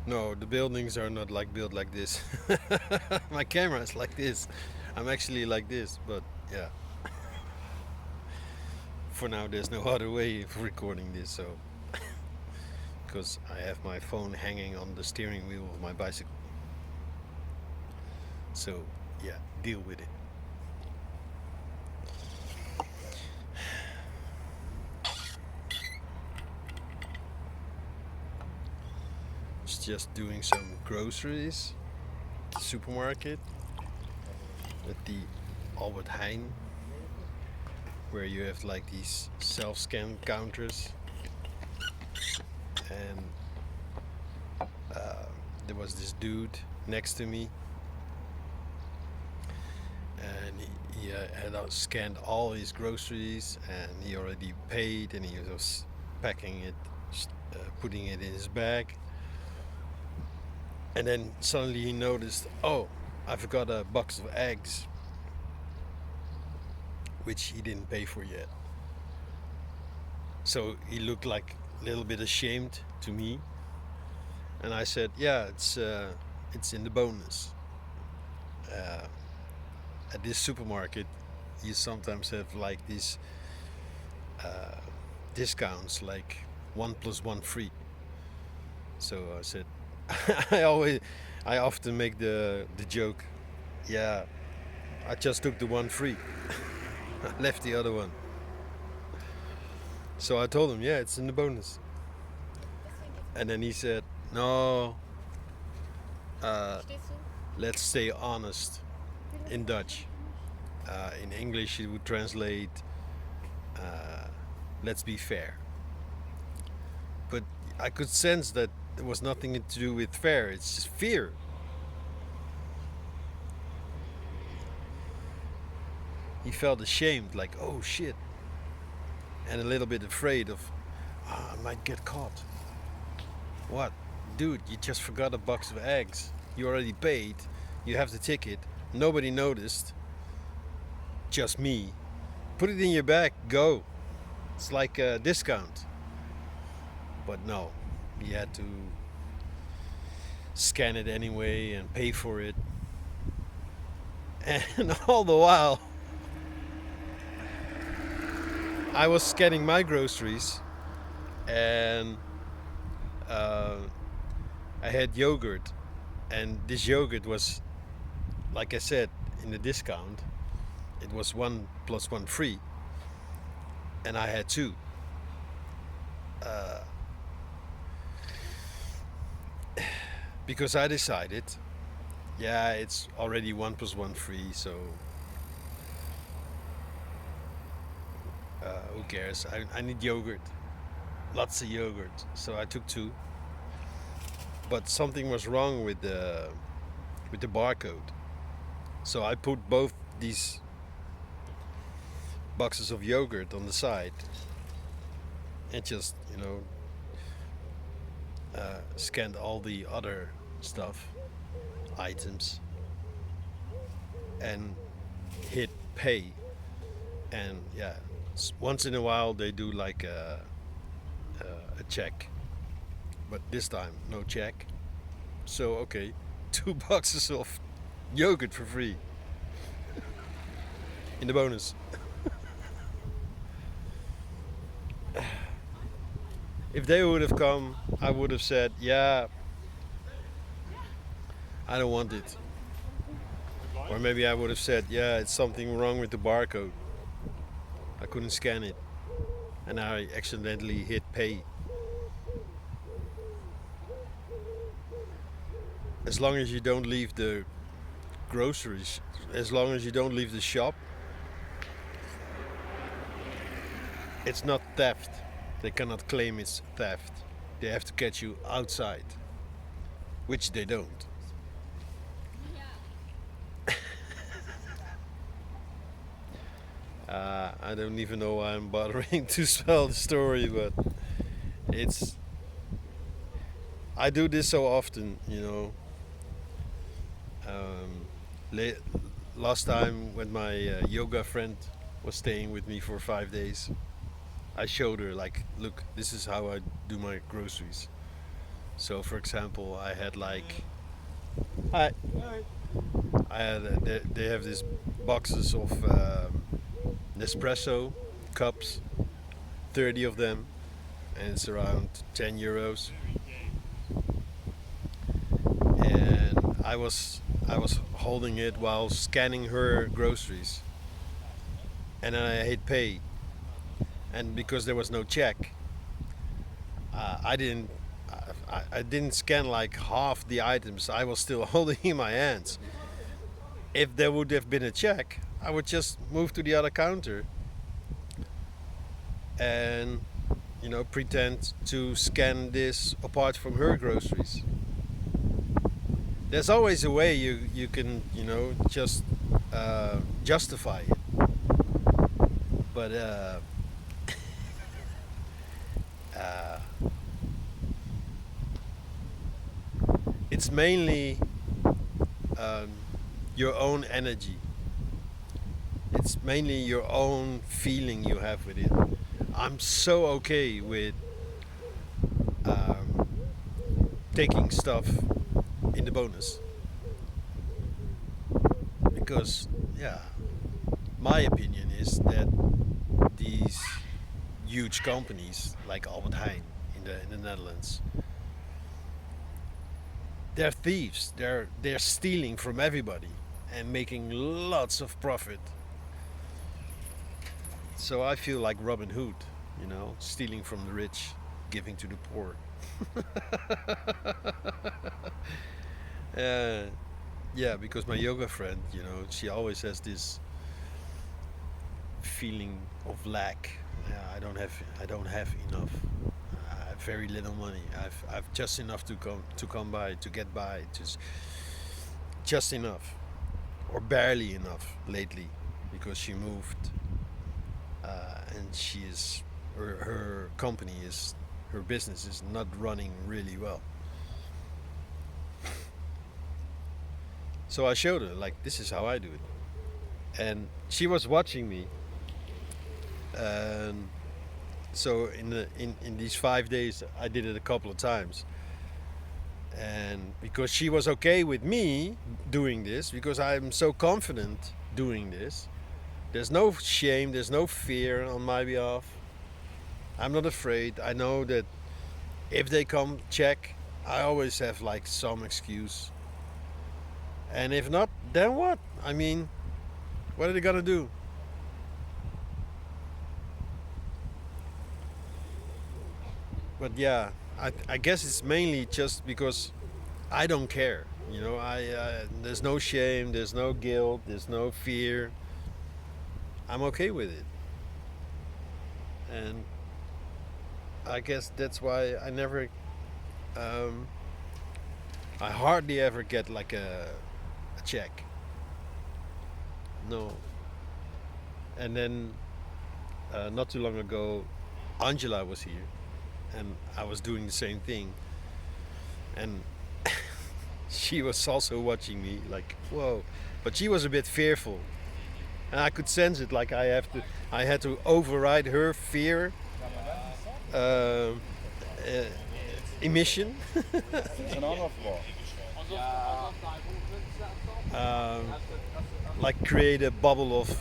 No, the buildings are not like built like this. My camera is like this. I'm actually like this, but yeah. For now, there's no other way of recording this, so because I have my phone hanging on the steering wheel of my bicycle. So yeah, deal with it. It's just doing some groceries at the supermarket at the Albert Heijn, where you have like these self-scan counters, and there was this dude next to me, and he had scanned all his groceries, and he already paid, and he was packing it, putting it in his bag, and then suddenly he noticed, oh, I forgot a box of eggs, which he didn't pay for yet. So he looked like a little bit ashamed to me, and I said, "Yeah, it's in the bonus." Uh, at this supermarket, you sometimes have like these uh, discounts, like 1 + 1 free. So I said, I often make the joke, "Yeah, I just took the one free, I left the other one." So I told him, "Yeah, it's in the bonus," and then he said, "No, uh, let's stay honest." In Dutch. In English, it would translate, uh, let's be fair. But I could sense that there was nothing to do with fair, it's just fear. He felt ashamed, like, oh shit, and a little bit afraid of, I might get caught. What? Dude, you just forgot a box of eggs. You already paid, you have the ticket, nobody noticed, just me. Put it in your bag, go. It's like a discount. But no, he had to scan it anyway and pay for it. And all the while, I was scanning my groceries, and uh, I had yogurt. And this yogurt was, like I said, in the discount. It was 1 + 1 free. And I had two. Uh, because I decided, yeah, it's already 1 + 1 free, so who cares? I need yogurt, lots of yogurt. So I took two, but something was wrong with the barcode. So I put both these boxes of yogurt on the side and just scanned all the other stuff, items, and hit pay. And yeah, once in a while they do like a check, but this time no check. So okay, 2 boxes of yogurt for free in the bonus. If they would have come, I would have said, yeah, I don't want it. Or maybe I would have said, yeah, it's something wrong with the barcode. I couldn't scan it. And I accidentally hit pay. As long as you don't leave the groceries, as long as you don't leave the shop, it's not theft. They cannot claim it's theft. They have to catch you outside, which they don't. I don't even know why I'm bothering to spell the story, but it's. I do this so often, you know. Last time when my yoga friend was staying with me for 5 days, I showed her, like, look, this is how I do my groceries. So, for example, I had like I I had they have these boxes of Nespresso cups, 30 of them, and it's around 10 euros. And I was holding it while scanning her groceries, and then I hit pay, and because there was no check, I didn't. I didn't scan like half the items. I was still holding in my hands. If there would have been a check, I would just move to the other counter and pretend to scan this apart from her groceries. There's always a way you can just justify it, but uh, it's mainly um, your own energy. It's mainly your own feeling you have with it. I'm so okay with um, taking stuff in the bonus because, yeah, my opinion is that these huge companies like Albert Heijn in the Netherlands, they're thieves. They're stealing from everybody and making lots of profit. So I feel like Robin Hood, stealing from the rich, giving to the poor. uh, yeah, because my yoga friend, she always has this feeling of lack. Yeah, I don't have enough. I have very little money. I've just enough to come by, to get by, just enough, or barely enough lately, because she moved, and she is her company is her business is not running really well. So I showed her like this is how I do it, and she was watching me. And so in these 5 days, I did it a couple of times, and because she was okay with me doing this, because I'm so confident doing this, there's no shame, there's no fear on my behalf. I'm not afraid. I know that if they come check, I always have like some excuse. And if not, then what? I mean, what are they gonna do? But yeah, I guess it's mainly just because I don't care. There's no shame, there's no guilt, there's no fear. I'm okay with it, and I guess that's why um, I hardly ever get like a check. No. And then not too long ago, Angela was here, and I was doing the same thing, and she was also watching me like whoa, but she was a bit fearful, and I could sense it. Like I had to override her fear uh, uh, emission. um, like create a bubble of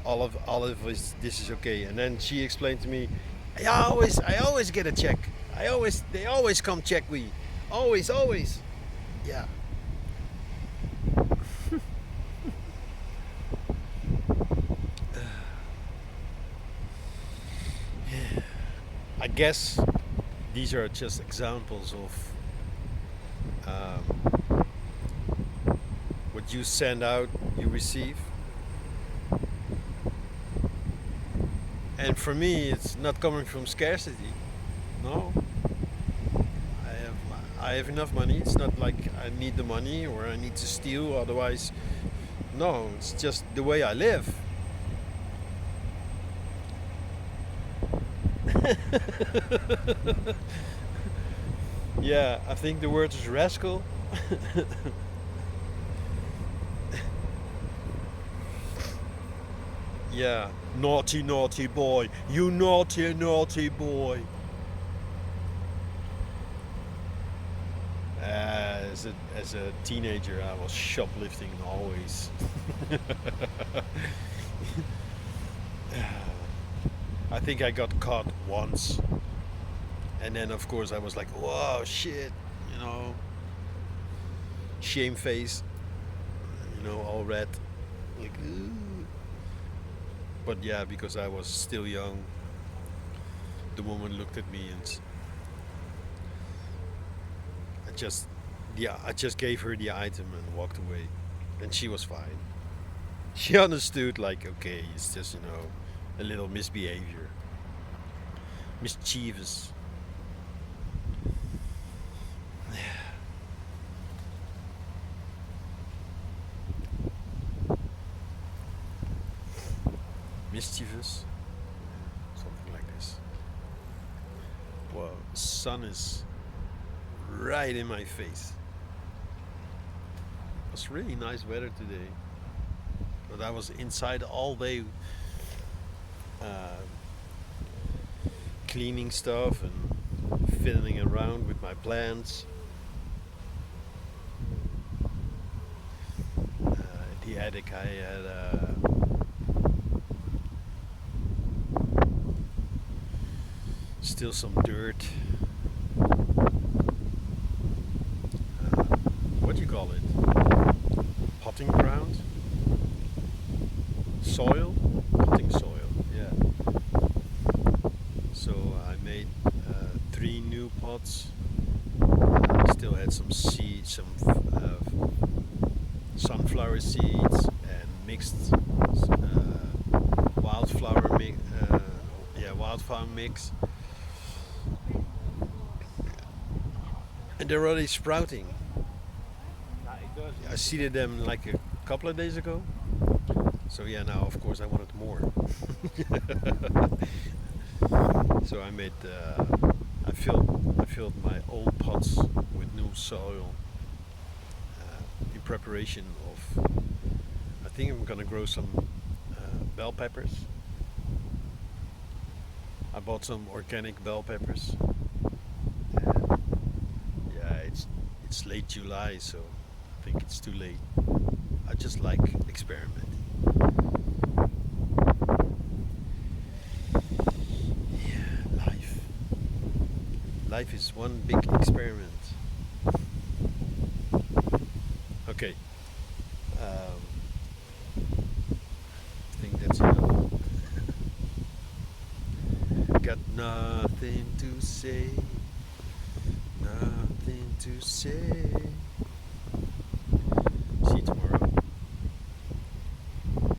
all of this is okay. And then she explained to me, I always get a check. They always come check me, always. Yeah. I guess these are just examples of what you send out, you receive. And for me, it's not coming from scarcity. No, I have enough money. It's not like I need the money or I need to steal. Otherwise, no. It's just the way I live. Yeah, I think the word is rascal. Yeah, naughty boy. You naughty boy. as a teenager, I was shoplifting always. I think I got caught once, and then of course I was like, "Whoa, shit," you know, shame face, all red, like. Ooh. But yeah, because I was still young, the woman looked at me and I just, yeah, I just gave her the item and walked away, and she was fine. She understood, like, okay, it's just a little misbehavior, mischievous. Mischievous, something like this. Well, the sun is right in my face. It was really nice weather today, but I was inside all day, uh, cleaning stuff and fiddling around with my plants. The attic, I had still some dirt. What do you call it? Potting ground? Soil? Potting soil, yeah. So I made 3 new pots. Still had some seeds, some sunflower seeds, and mixed wildflower mix. Wildflower mix, and they're already sprouting. I seeded them like a couple of days ago. So yeah, now of course I wanted more. So I made, I filled my old pots with new soil in preparation of. I think I'm gonna grow some bell peppers. I bought some organic bell peppers. And yeah, it's late July, so I think it's too late. I just like experiment. Yeah, life. Life is one big experiment. Okay. I think that's enough. Got nothing to say. Nothing to say.